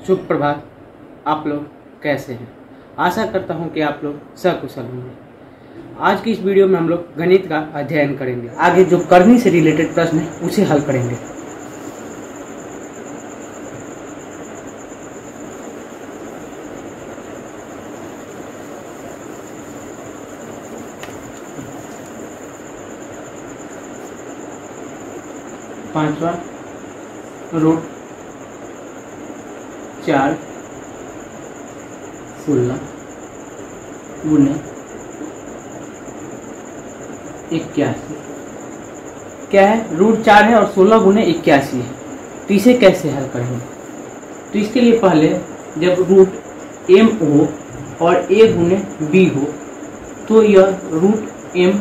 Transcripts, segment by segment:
शुभ प्रभात। आप लोग कैसे हैं? आशा करता हूं कि आप लोग सकुशल होंगे। आज की इस वीडियो में हम लोग गणित का अध्ययन करेंगे। आगे जो करनी से रिलेटेड प्रश्न है उसे हल करेंगे। पांचवा रूट 4 16 गुने 81। क्या है? रूट 4 है और 16 गुने 81 है। तो इसे कैसे हल करेंगे? तो इसके लिए पहले जब रूट एम हो और ए गुने बी हो तो यह रूट एम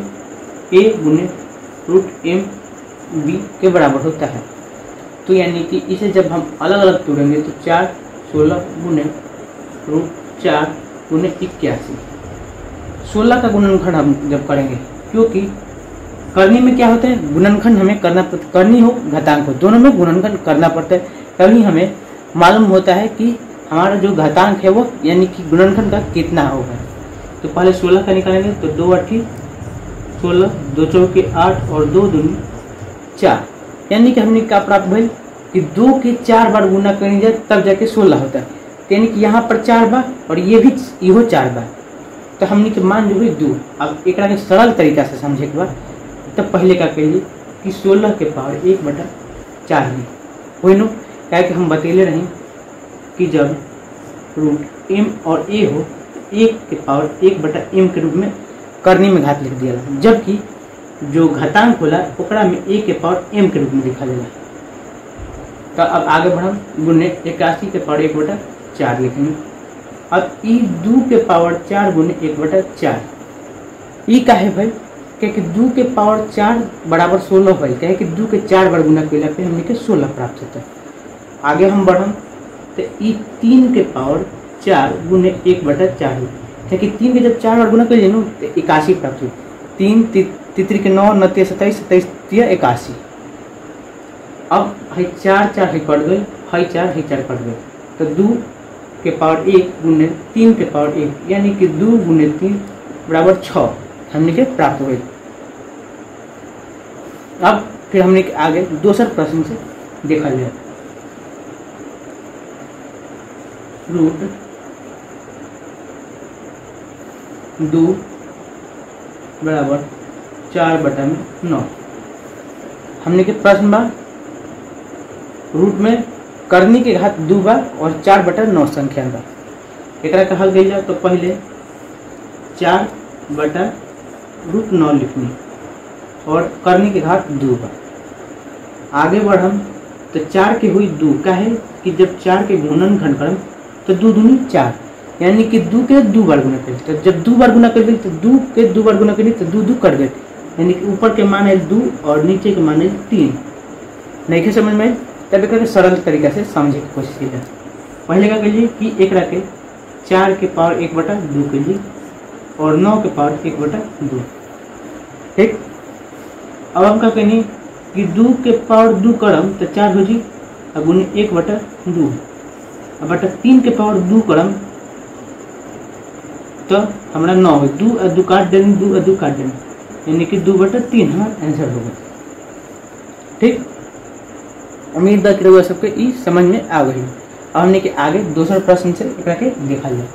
ए गुने रूट एम बी के बराबर होता है। तो यानी कि इसे जब हम अलग अलग तोड़ेंगे तो 4 16 गुने रूट 4 गुने 81। 16 का गुणनखंड हम जब करेंगे, क्योंकि करनी में क्या होता है, गुणनखंड हमें करना पड़ता है। करनी हो घातांक हो, दोनों में गुणनखंड करना पड़ता है, तभी हमें मालूम होता है कि हमारा जो घातांक है वो यानी कि गुणनखंड का कितना होगा। तो पहले 16 का निकालेंगे तो 2 8 16, 2 चौके 8 और 2 दूनी 4। यानी कि हमने क्या प्राप्त भइल कि 2 के 4 बार गुना करेंगे तब जाके 16 होता है। यानी कि यहाँ पर 4 बार और ये भी इहो 4 बार, तो हमने के मान जो हुई 2। अब एक के सरल तरीका से समझे एक बार, तो पहले क्या कहिए कि 16 के पावर 1/4 हुई नो। क्या कि हम बतेले रही कि जब रूट एम और ए हो 1 के पावर 1/m के रूप में करनी में घात लिख दिया, जबकि जो घातांक होला ओकरा में a के पावर m के रूप में लिखा जाला। तो अब आगे बढ़म गुने 81 के पावर 1/4 लिखेंगे। अब ई 2 के पावर 4 गुने 1/4 ई का है भाई, क्या कि 2 के पावर 4 बराबर 16 भाई, क्या कि 2 के 4 बार गुना कैला पे हमने के 16 प्राप्त होता है। आगे हम बढ़म तो ई 3 के पावर 4 गुने 1/4 क्या कि 3 के जब 4 बार गुना कैले नो तो 81 प्राप्त हुई। 3 तितरी के 9 9 27 27 81। अब है 4 4 है कट गई, है 4 है 4 कट गई, तो 2 के पावर 1 गुने 3 के पावर 1 यानी कि 2 गुने 3 बराबर 6 हमने के प्राप्त हुए। अब फिर हमने के आगे दूसरे प्रश्न से देखा जाए। रूट 2 बराबर 4/9। हमने के प्रश्न बार रूट में करनी के घात 2 बार और 4/9 संख्या बार। एक का हल कइल जाए तो पहले 4/√9 लिखनी और करनी के घात 2 बार। आगे बढ़म तो 4 के हुई 2 का है कि जब 4 के गुणनखंड करम तो 2 दूनी 4, यानी कि 2 के 2 बार गुना कर। तो जब 2 बार गुना कर तो 2 के 2 बार गुना करी तो 2 2 कट गए, यानी कि ऊपर के मान है 2 और नीचे के मान है 3। नहीं के समझ में तब एक सरल तरीका से समझने की कोशिश की जाए। पहले क्या करिए कि एक के 4 के पावर 1/2 करिए और 9 के पावर 1/2। ठीक। अब हम क्या कहेंगे कि 2 के पावर 2 करम तो 4 हो जी और गुने 1/2 और 3 के पावर 2 करम तो हमारा 9 है। 2 और 2 काट देंगे, 2 और 2 काट देंगे, यानी कि 2/3 हमारा आंसर होगा। ठीक। उम्मीद है कि सबके ई समझ में आ गई। अब हमने के आगे दूसरे प्रश्न से एक के देखा जाए।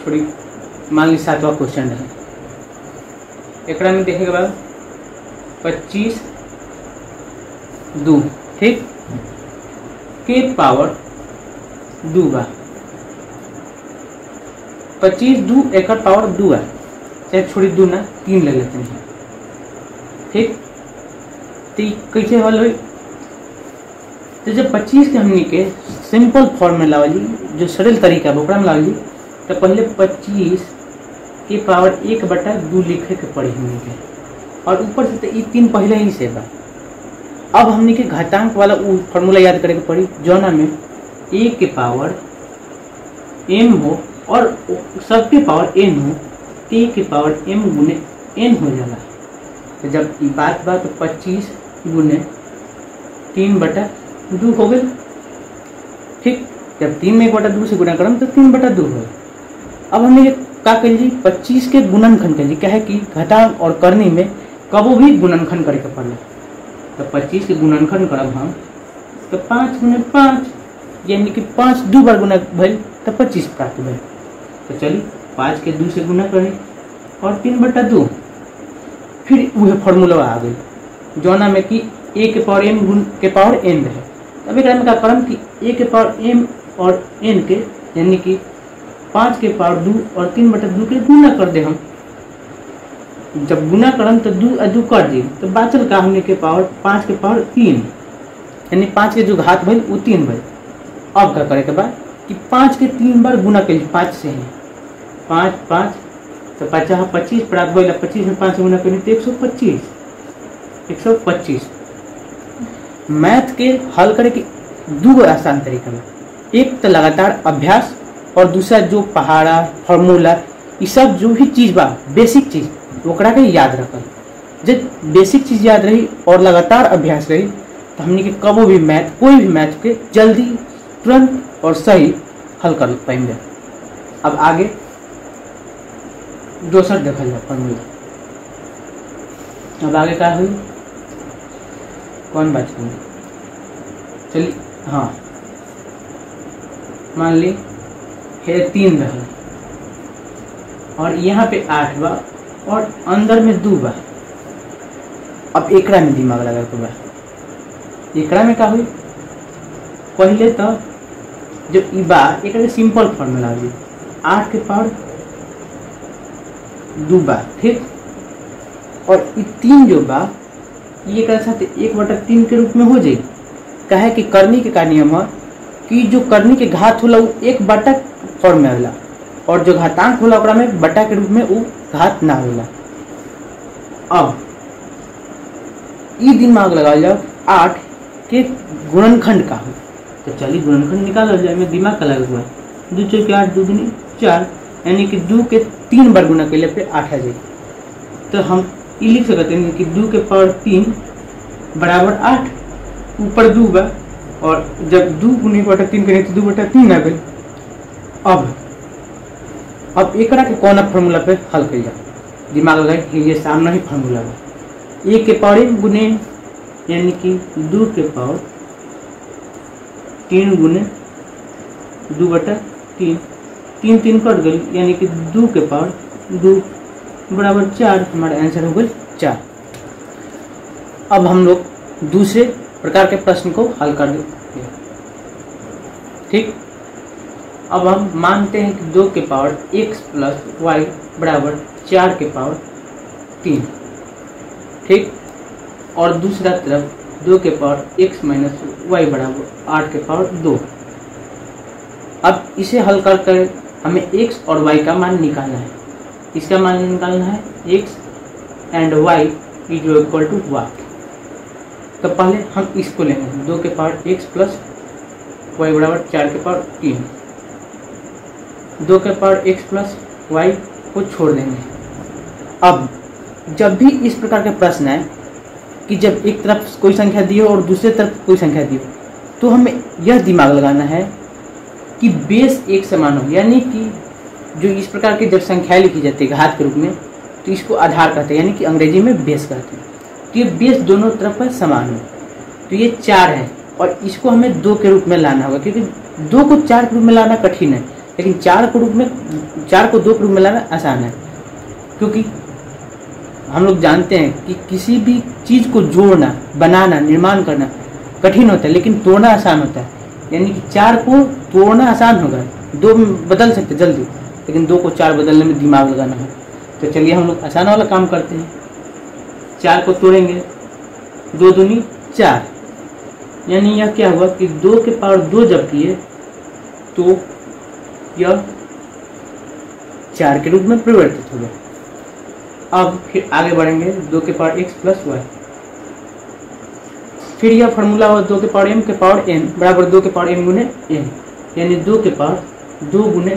थोड़ी मान ली 7वां क्वेश्चन है। एक में देखेगा बाद 25 2 ठीक के पावर 2 बा। 25 2 एक पावर 2 है, चाहे छोड़ी 2 ना 3 ले लेते हैं। ठीक। तो कैसे हल हुई? तो जब 25 के हमने के सिंपल फॉर्म में लावली, जो सरल तरीका है ओकरा में लावली, तो पहले 25 के पावर 1/2 लिखे के पड़ी हमने के, और ऊपर से तो 3 पहले ही से बा। अब हमने के घातांक वाला फॉर्मूला याद करे के पड़ी, जौना में ए के पावर m हो और सबके पावर n हो, ए के पावर m गुने n हो जाला। तो जब ये बात तो 25 गुने 3/2 हो गई। ठीक, जब 3 में 1/2 से गुना करम तो 3/2 हो। अब हमें क्या करिए, 25 के गुणनखंड करिए। क्या है कि घातांक और करनी में कबो भी गुणनखंड करे के पड़े। तो 25 के गुणनखंड करब हम तो 5 गुने 5, यानी कि 5 दो बार गुना भइल तो 25 प्राप्त भइल। तो चलिए 5 के 2 से गुना करें और 3/2, फिर वह फॉर्मूला आ गई जौना में कि a के पावर m गुण के पावर n रहे। अब एक का करम कि a के पावर m और n के यानी कि 5 के पावर 2 और 3/2 के गुना कर दे हम। जब गुना करम तो 2 और 2 कर दी तो बाचल का हमने के पावर 5 के पावर 3, यानी 5 के जो घात भइल वो 3 भइल। अब क्या करे के बाद कि 5 के 3 बार गुना कर 5 से ही 5 5 तो 25 प्राप्त भइल। 25 में 5 से गुना करें तो 125। मैथ के हल करे के दो आसान तरीका में, एक तो लगातार अभ्यास और दूसरा जो पहाड़ा फॉर्मूला ये सब जो भी चीज बा बेसिक चीज ओकरा के याद रखल। जब बेसिक चीज याद रही और लगातार अभ्यास रही तो हमने के कबो भी मैथ कोई भी मैथ के जल्दी तुरंत और सही हल कर पाएंगे। अब आगे दोसर देखल जाए फॉर्मूला। अब आगे क्या हुई कौन बात करेंगे, चलिए हाँ मान ली है 3 रहा और यहाँ पे 8 बा और अंदर में 2 बा। अब एकरा में दिमाग लगा के बा, एकरा में क्या हुई पहले तो जब ई बा एक सिंपल फॉर्मूला हुई 8 के पावर 2 बा। ठीक, और ये 3 जो बा ये एक साथ 1/3 के रूप में हो जाए। कहे कि करनी के का नियम है कि जो करनी के घात होला वो 1/, फॉर्म में होला और जो घातांक होला ओकरा में बटा के रूप में वो घात ना होला। अब ये दिमाग लगा जाओ 8 के गुणनखंड का हो, तो चलिए गुणनखंड निकाल जाए। में दिमाग का लगा हुआ 2 चौके 8 2 दूनी 4, यानी कि 2 के 3 बार गुना के पे 8 आ जाए। तो हम ये लिख सकते हैं कि 2 के पावर 3 बराबर 8, ऊपर 2 बा और जब 2 गुने 3 करें तो 2/3 आ गई। अब एकरा के कौन फॉर्मूला पे हल कर जाए, दिमाग लगाए कि ये सामने ही फॉर्मूला है। 1 के पावर m गुने यानी कि 2 के पावर 3 गुने 2/3, 3 कट गई यानी कि 2 के पावर 2 बराबर 4। हमारा आंसर हो गई 4। अब हम लोग दूसरे प्रकार के प्रश्न को हल कर देंगे। ठीक, अब हम मानते हैं कि 2 के पावर x प्लस y बराबर 4 के पावर 3। ठीक, और दूसरा तरफ 2 के पावर x माइनस y बराबर 8 के पावर 2। अब इसे हल करके हमें x और y का मान निकालना है। इसका मान निकालना है x and y is equal to y। तो पहले हम इसको लेंगे 2 के पावर x प्लस y बराबर 4 के पावर 3। 2 के पावर x प्लस y को छोड़ देंगे। अब जब भी इस प्रकार के प्रश्न है कि जब एक तरफ कोई संख्या दी हो और दूसरे तरफ कोई संख्या दी हो तो हमें यह दिमाग लगाना है कि बेस एक समान हो, यानी कि जो इस प्रकार की जब संख्या लिखी जाती है घात के रूप में तो इसको आधार कहते हैं, यानी कि अंग्रेजी में बेस कहते हैं। कि बेस दोनों तरफ पर समान हो। तो ये 4 है और इसको हमें 2 के रूप में लाना होगा, क्योंकि 2 को 4 के रूप में लाना कठिन है लेकिन 4 को 2 के रूप में लाना आसान है। क्योंकि हम लोग जानते हैं कि किसी भी चीज को जोड़ना, बनाना, निर्माण करना कठिन होता है लेकिन तोड़ना आसान होता है। यानी कि 4 को तोड़ना आसान होगा, 2 में बदल सकते जल्दी, लेकिन 2 को 4 बदलने में दिमाग लगाना है। तो चलिए हम लोग आसान वाला काम करते हैं। 4 को तोड़ेंगे, 2 दूनी 4, यानी यह क्या हुआ कि 2 के पावर 2 जब किए तो यह 4 के रूप में परिवर्तित हो गया। अब फिर आगे बढ़ेंगे 2 के पावर x प्लस y। फिर यह फार्मूला हुआ 2 के पावर m के पावर n बराबर 2 के पावर m गुने n, यानी 2 के पावर 2 गुने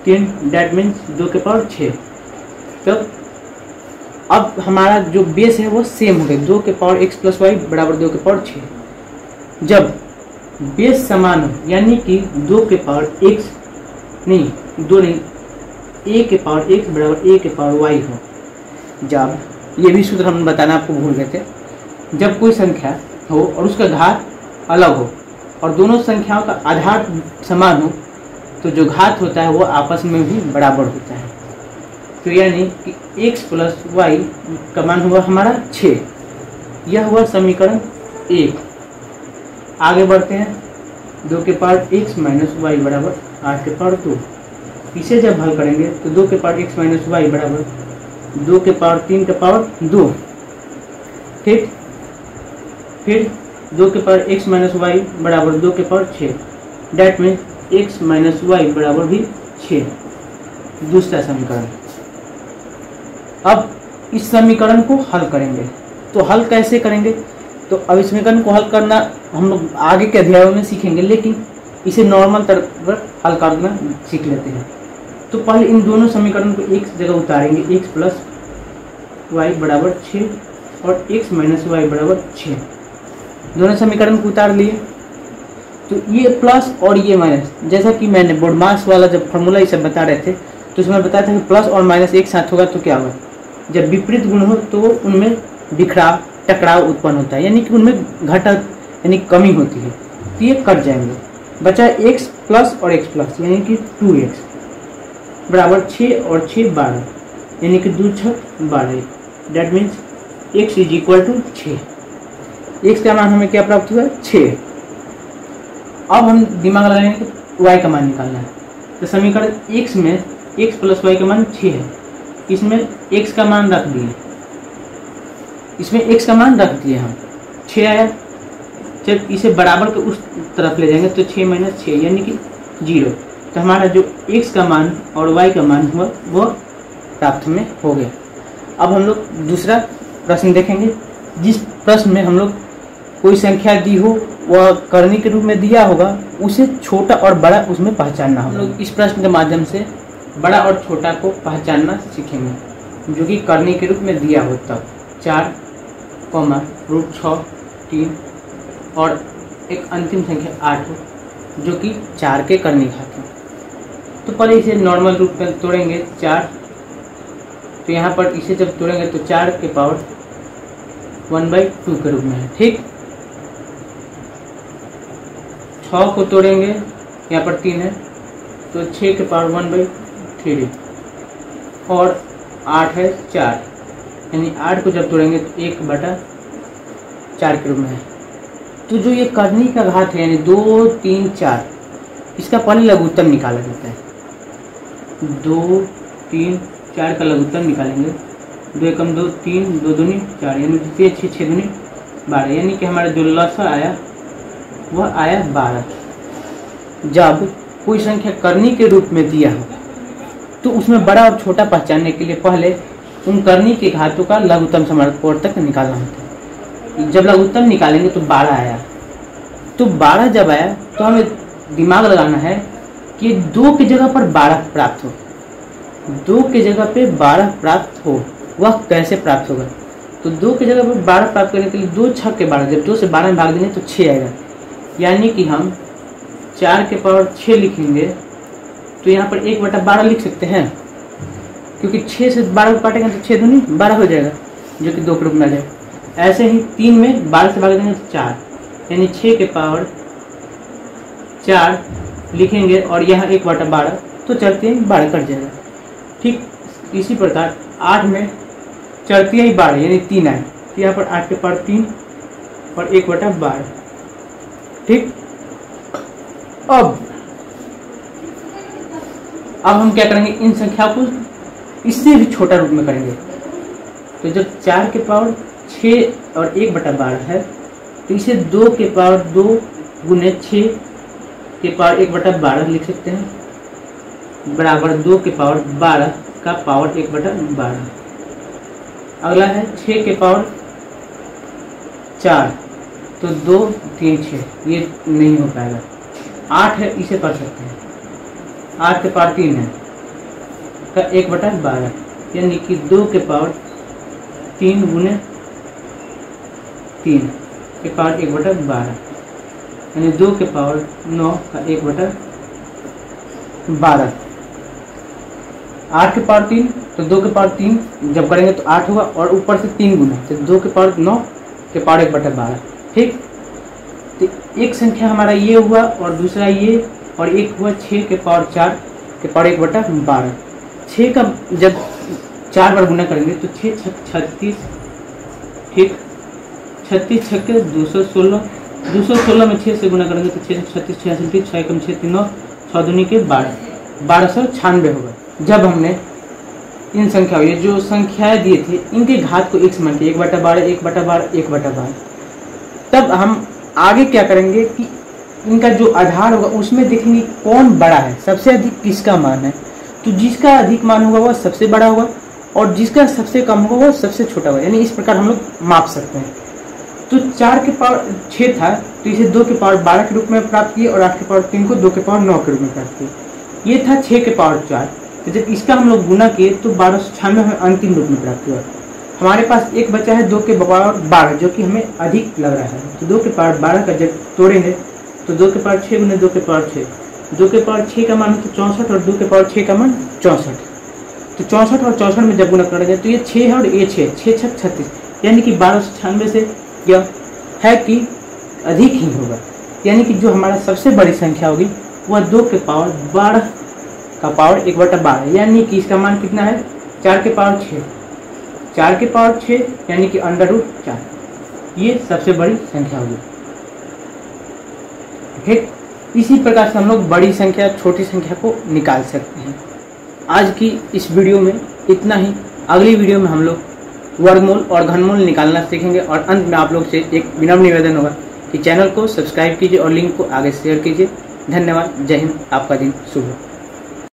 3, दैट मीन्स 2 के पावर 6। तो अब हमारा जो बेस है वो सेम हो गया, 2 के पावर x प्लस वाई बराबर 2 के पावर 6। जब बेस समान हो यानी कि 2 के पावर x नहीं, 2 नहीं, a के पावर x बराबर a के पावर y हो, जब ये भी सूत्र हम बताना आपको भूल गए थे, जब कोई संख्या हो और उसका घात अलग हो और दोनों संख्याओं का आधार समान हो तो जो घात होता है वो आपस में भी बराबर होता है। तो यानी कि x प्लस वाई का मान हुआ हमारा 6, यह हुआ समीकरण 1। आगे बढ़ते हैं, 2 के पावर x माइनस वाई बराबर 8 के पावर 2। इसे जब हल करेंगे तो 2 के पावर x माइनस वाई बराबर 2 के पावर 3 के पावर 2, ठीक। फिर 2 के पावर x माइनस वाई बराबर 2 के power 6, that mean x minus y बराबर भी 6, दूसरा समीकरण। अब इस समीकरण को हल करेंगे, तो हल कैसे करेंगे, तो अब इस समीकरण को हल करना हम लोग आगे के अध्यायों में सीखेंगे, लेकिन इसे नॉर्मल तरह पर हल करना सीख लेते हैं। तो पहले इन दोनों समीकरण को एक जगह उतारेंगे, x प्लस वाई बराबर 6 और x माइनस वाई बराबर 6, दोनों समीकरण को उतार लिए। तो ये प्लस और ये माइनस, जैसा कि मैंने बोडमास वाला जब फॉर्मूला ये सब बता रहे थे तो उसमें बताया था कि प्लस और माइनस एक साथ होगा तो क्या होगा, जब विपरीत गुण हो तो उनमें बिखराव टकराव उत्पन्न होता है, यानी कि उनमें घटक यानी कमी होती है, तो ये कट जाएंगे। बचा x प्लस और x प्लस यानी कि 2x बराबर 6 और 6 12, यानी कि 2 6 12, that means x is equal to 6। x का मान हमें क्या प्राप्त हुआ, 6। अब हम दिमाग लगाएंगे कि y का मान निकालना है, तो समीकरण x में x प्लस वाई का मान 6 है, इसमें x का मान रख दिए, इसमें x का मान रख दिए हम 6 आया। जब इसे बराबर के उस तरफ ले जाएंगे तो 6 माइनस 6 यानी कि 0, तो हमारा जो x का मान और y का मान हुआ वो प्राप्त में हो गया। अब हम लोग दूसरा प्रश्न देखेंगे, जिस प्रश्न में हम लोग कोई संख्या दी हो वह करनी के रूप में दिया होगा, उसे छोटा और बड़ा उसमें पहचानना होगा। हम लोग इस प्रश्न के माध्यम से बड़ा और छोटा को पहचानना सीखेंगे, जो कि करनी के रूप में दिया हो तब 4, √6, 3 और एक अंतिम संख्या 8 हो जो कि 4 के करनी घात हो। तो पहले इसे नॉर्मल रूप में तोड़ेंगे 4, तो यहाँ पर इसे जब तोड़ेंगे तो 4 के पावर 1/2 के रूप में है, ठीक। 6 को तोड़ेंगे, यहाँ पर 3 है तो 6 के पावर 1/3 और 8 है 4, यानी 8 को जब तोड़ेंगे तो 1/4 के रूप में है। तो जो ये करनी का घात है यानी 2, 3, 4, इसका पहले लघुत्तम निकाला जाता है। 2, 3, 4 का लघुत्तम निकालेंगे, 2 एकम 2, 3, 2 दूनी 4, यानी 6, 6 दूनी 12, यानी कि हमारा जो लसा आया वह आया 12। जब कोई संख्या करनी के रूप में दिया हो तो उसमें बड़ा और छोटा पहचानने के लिए पहले उन करनी के घातों का लघुत्तम समावर्तक निकालना होता है। जब लघुत्तम निकालेंगे तो 12 आया, तो 12 जब आया तो हमें दिमाग लगाना है कि 2 की जगह पर 12 प्राप्त हो, 2 की जगह पे 12 प्राप्त हो, वह कैसे प्राप्त होगा। तो 2 की जगह पर 12 प्राप्त करने के लिए 2 6 के 12, जब 2 से 12 में भाग देंगे तो 6 आएगा, यानी कि हम 4 के पावर 6 लिखेंगे तो यहाँ पर 1/12 लिख सकते हैं, क्योंकि 6 से 12 को काटेंगे तो 6 दूनी 12 हो जाएगा, जो कि 2 के रूप में आ जाएगा। ऐसे ही 3 में 12 से भाग देंगे तो 4, यानी 6 के पावर 4 लिखेंगे और यहाँ 1/12 तो चलते ही 12 कट जाएगा। ठीक इसी प्रकार 8 में चलती ही 12 यानी 3 आए, तो यहाँ पर 8 के पावर 3 और 1/12, ठीक। अब हम क्या करेंगे, इन संख्या को इससे भी छोटा रूप में करेंगे। तो जब 4 के पावर 6 और 1/12 है तो इसे 2 के पावर 2 गुने 6 के पावर 1/12 लिख सकते हैं, बराबर 2 के पावर 12 का पावर 1/12। अगला है 6 के पावर 4, तो 2 3 6, ये नहीं हो पाएगा। 8 है, इसे कर सकते हैं। 8 के पावर 3 है का 1/12, यानी कि 2 के पावर 3 गुने 3 के पावर 1/12, यानी 2 के पावर 9 का 1/12। 8 के पावर 3, तो 2 के पावर 3 जब करेंगे तो 8 होगा, और ऊपर से 3 गुना, तो 2 के पावर 9 के पावर 1/12। ठीक, तो एक संख्या हमारा ये हुआ और दूसरा ये, और एक हुआ 6 के पावर 4 के पावर 1/12। 6 का जब 4 बार गुना करेंगे तो 6 36, ठीक, 36 छक्के 216, 216 में 6 से गुना करेंगे तो 6 36 66, 6 कम 6 3 9, 6 दूनी के 12, 1296 होगा। जब हमने इन संख्याओं, ये जो संख्याएं दिए थे, इनके घात को 1 से मान के 1/12 1/12 1/12, तब हम आगे क्या करेंगे कि इनका जो आधार होगा उसमें देखेंगे कौन बड़ा है, सबसे अधिक किसका मान है। तो जिसका अधिक मान होगा वह सबसे बड़ा होगा, और जिसका सबसे कम होगा वह सबसे छोटा होगा। यानी इस प्रकार हम लोग माप सकते हैं। तो 4 के पावर 6 था, तो इसे 2 के पावर 12 के रूप में प्राप्त किए, और 8 के पावर 3 को 2 के पावर 9 के रूप में प्राप्त किए। ये था 6 के पावर 4, तो जब इसका हम लोग गुना किए तो 1296 हमें अंतिम रूप में प्राप्त हुआ। हमारे पास एक बचा है 2 के पावर 12, जो कि हमें अधिक लग रहा है। तो 2 के पावर 12 का जब तोड़ेंगे तो 2 के पावर 6 गुने 2 के पावर 6, 2 के पावर 6 का मान तो 64, और 2 के पावर 6 का मान 64। तो 64 और 64 में जब गुना करेंगे तो ये 6 है और ये 6 6 6 36, यानी कि 1296 से यह है कि अधिक ही होगा। यानी कि जो हमारा सबसे बड़ी संख्या होगी वह 2 के पावर 12 का पावर 1/12, यानी कि इसका मान कितना है 4 के पावर 6, 4 के पावर 6 यानी कि √4, ये सबसे बड़ी संख्या होगी। ठीक, इसी प्रकार से हम लोग बड़ी संख्या छोटी संख्या को निकाल सकते हैं। आज की इस वीडियो में इतना ही। अगली वीडियो में हम लोग वर्गमूल और घनमूल निकालना सीखेंगे, और अंत में आप लोग से एक विनम्र निवेदन होगा कि चैनल को सब्सक्राइब कीजिए और लिंक को आगे शेयर कीजिए। धन्यवाद। जय हिंद। आपका दिन शुभ हो।